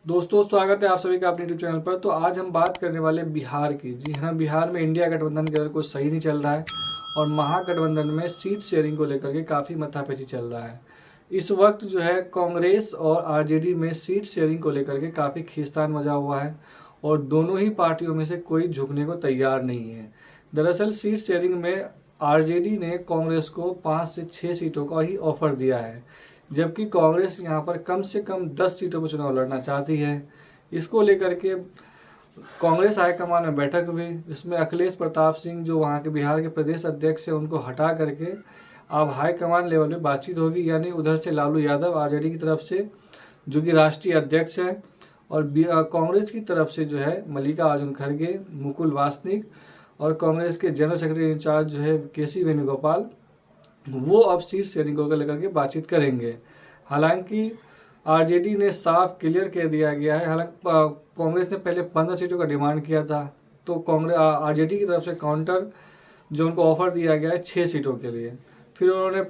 दोस्तों स्वागत है आप सभी का अपने यूट्यूब चैनल पर। तो आज हम बात करने वाले हैं बिहार की। जी हाँ, बिहार में इंडिया गठबंधन के अंदर कुछ सही नहीं चल रहा है और महागठबंधन में सीट शेयरिंग को लेकर के काफ़ी माथापैची चल रहा है। इस वक्त जो है कांग्रेस और आरजेडी में सीट शेयरिंग को लेकर के काफ़ी खींचतान मचा हुआ है और दोनों ही पार्टियों में से कोई झुकने को तैयार नहीं है। दरअसल सीट शेयरिंग में आरजेडी ने कांग्रेस को 5 से 6 सीटों का ही ऑफर दिया है, जबकि कांग्रेस यहाँ पर कम से कम 10 सीटों पर चुनाव लड़ना चाहती है। इसको लेकर के कांग्रेस हाईकमान में बैठक हुई। इसमें अखिलेश प्रताप सिंह जो वहाँ के बिहार के प्रदेश अध्यक्ष है उनको हटा करके अब हाईकमान लेवल में बातचीत होगी, यानी उधर से लालू यादव आरजेडी की तरफ से जो कि राष्ट्रीय अध्यक्ष है और कांग्रेस की तरफ से जो है मल्लिकार्जुन खड़गे, मुकुल वासनिक और कांग्रेस के जनरल सेक्रेटरी इंचार्ज जो है केसी वेणुगोपाल, वो अब सीट शेयरिंग को लेकर के बातचीत करेंगे। हालांकि आरजेडी ने साफ क्लियर कह दिया गया है। हालांकि कांग्रेस ने पहले 15 सीटों का डिमांड किया था, तो कांग्रेस आरजेडी की तरफ से काउंटर जो उनको ऑफर दिया गया है 6 सीटों के लिए। फिर उन्होंने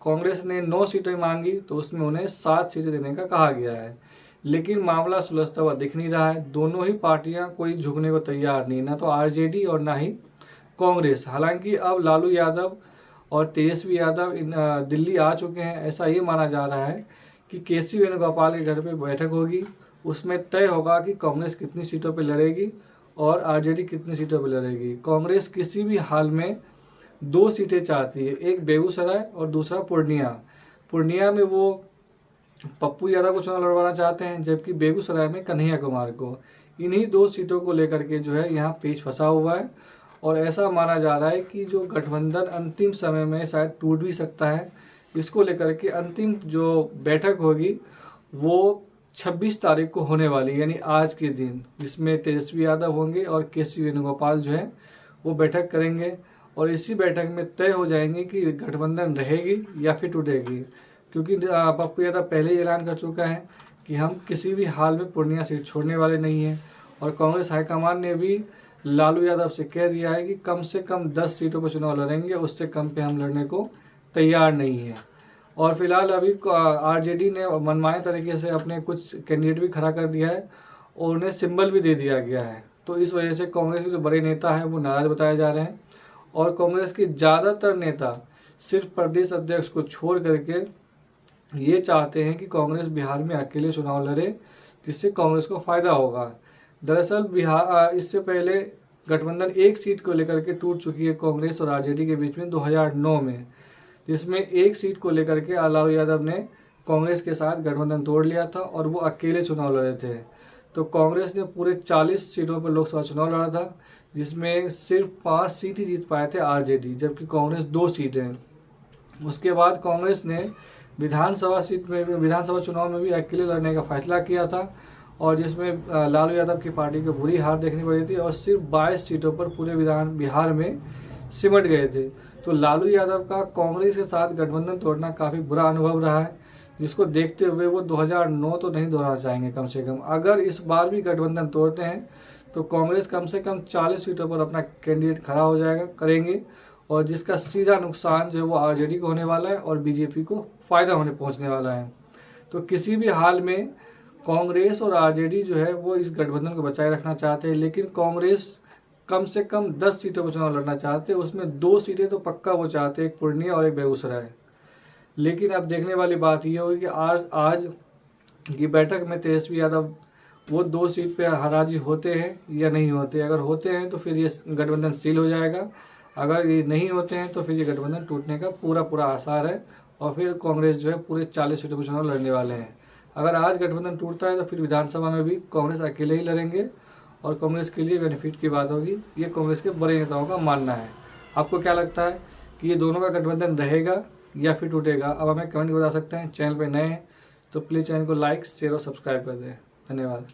कांग्रेस ने 9 सीटें मांगी तो उसमें उन्हें 7 सीटें देने का कहा गया है, लेकिन मामला सुलझता हुआ दिख नहीं रहा है। दोनों ही पार्टियां कोई झुकने को तैयार नहीं, ना तो आरजेडी और ना ही कांग्रेस। हालांकि अब लालू यादव और तेजस्वी यादव दिल्ली आ चुके हैं। ऐसा ये माना जा रहा है कि केसी वेणुगोपाल के घर पे बैठक होगी, उसमें तय होगा कि कांग्रेस कितनी सीटों पे लड़ेगी और आरजेडी कितनी सीटों पे लड़ेगी। कांग्रेस किसी भी हाल में 2 सीटें चाहती है, एक बेगूसराय और दूसरा पूर्णिया। पूर्णिया में वो पप्पू यादव को चुनाव लड़वाना चाहते हैं, जबकि बेगूसराय में कन्हैया कुमार को। इन्हीं 2 सीटों को लेकर के जो है यहाँ पेच फंसा हुआ है और ऐसा माना जा रहा है कि जो गठबंधन अंतिम समय में शायद टूट भी सकता है। इसको लेकर के अंतिम जो बैठक होगी वो 26 तारीख को होने वाली, यानी आज के दिन, जिसमें तेजस्वी यादव होंगे और केसी वेणुगोपाल जो है वो बैठक करेंगे और इसी बैठक में तय हो जाएंगे कि गठबंधन रहेगी या फिर टूटेगी। क्योंकि पप्पू यादव पहले ही ऐलान कर चुका है कि हम किसी भी हाल में पूर्णिया सीट छोड़ने वाले नहीं हैं और कांग्रेस हाईकमान ने भी लालू यादव से कह दिया है कि कम से कम 10 सीटों पर चुनाव लड़ेंगे, उससे कम पे हम लड़ने को तैयार नहीं है। और फिलहाल अभी आरजेडी ने मनमाने तरीके से अपने कुछ कैंडिडेट भी खड़ा कर दिया है और उन्हें सिंबल भी दे दिया गया है। तो इस वजह से कांग्रेस के जो बड़े नेता हैं वो नाराज बताए जा रहे हैं और कांग्रेस के ज़्यादातर नेता सिर्फ प्रदेश अध्यक्ष को छोड़ करके ये चाहते हैं कि कांग्रेस बिहार में अकेले चुनाव लड़े, जिससे कांग्रेस को फ़ायदा होगा। दरअसल बिहार इससे पहले गठबंधन 1 सीट को लेकर के टूट चुकी है कांग्रेस और आरजेडी के बीच में 2009 में, जिसमें 1 सीट को लेकर के लालू यादव ने कांग्रेस के साथ गठबंधन तोड़ लिया था और वो अकेले चुनाव लड़े थे। तो कांग्रेस ने पूरे 40 सीटों पर लोकसभा चुनाव लड़ा था, जिसमें सिर्फ 5 सीट ही जीत पाए थे आरजेडी, जबकि कांग्रेस 2 सीटें। उसके बाद कांग्रेस ने विधानसभा चुनाव में भी अकेले लड़ने का फैसला किया था और जिसमें लालू यादव की पार्टी को बुरी हार देखनी पड़ी थी और सिर्फ 22 सीटों पर पूरे बिहार में सिमट गए थे। तो लालू यादव का कांग्रेस के साथ गठबंधन तोड़ना काफ़ी बुरा अनुभव रहा है, जिसको देखते हुए वो 2009 तो नहीं दोहराना चाहेंगे। कम से कम अगर इस बार भी गठबंधन तोड़ते हैं तो कांग्रेस कम से कम 40 सीटों पर अपना कैंडिडेट खड़ा हो जाएगा करेंगे और जिसका सीधा नुकसान जो है वो आरजेडी को होने वाला है और बीजेपी को फ़ायदा होने पहुँचने वाला है। तो किसी भी हाल में कांग्रेस और आरजेडी जो है वो इस गठबंधन को बचाए रखना चाहते हैं, लेकिन कांग्रेस कम से कम 10 सीटों पर चुनाव लड़ना चाहते हैं। उसमें 2 सीटें तो पक्का वो चाहते हैं, एक पूर्णिया और एक बेगूसराय। लेकिन अब देखने वाली बात ये होगी कि आज की बैठक में तेजस्वी यादव वो 2 सीट पे हराजी होते हैं या नहीं होते। अगर होते हैं तो फिर ये गठबंधन सील हो जाएगा, अगर ये नहीं होते हैं तो फिर ये गठबंधन टूटने का पूरा आसार है और फिर कांग्रेस जो है पूरे 40 सीटों पर चुनाव लड़ने वाले हैं। अगर आज गठबंधन टूटता है तो फिर विधानसभा में भी कांग्रेस अकेले ही लड़ेंगे और कांग्रेस के लिए बेनिफिट की बात होगी, ये कांग्रेस के बड़े नेताओं का मानना है। आपको क्या लगता है कि ये दोनों का गठबंधन रहेगा या फिर टूटेगा? अब हमें कमेंट बता सकते हैं। चैनल पे नए हैं तो प्लीज़ चैनल को लाइक, शेयर और सब्सक्राइब कर दें। धन्यवाद।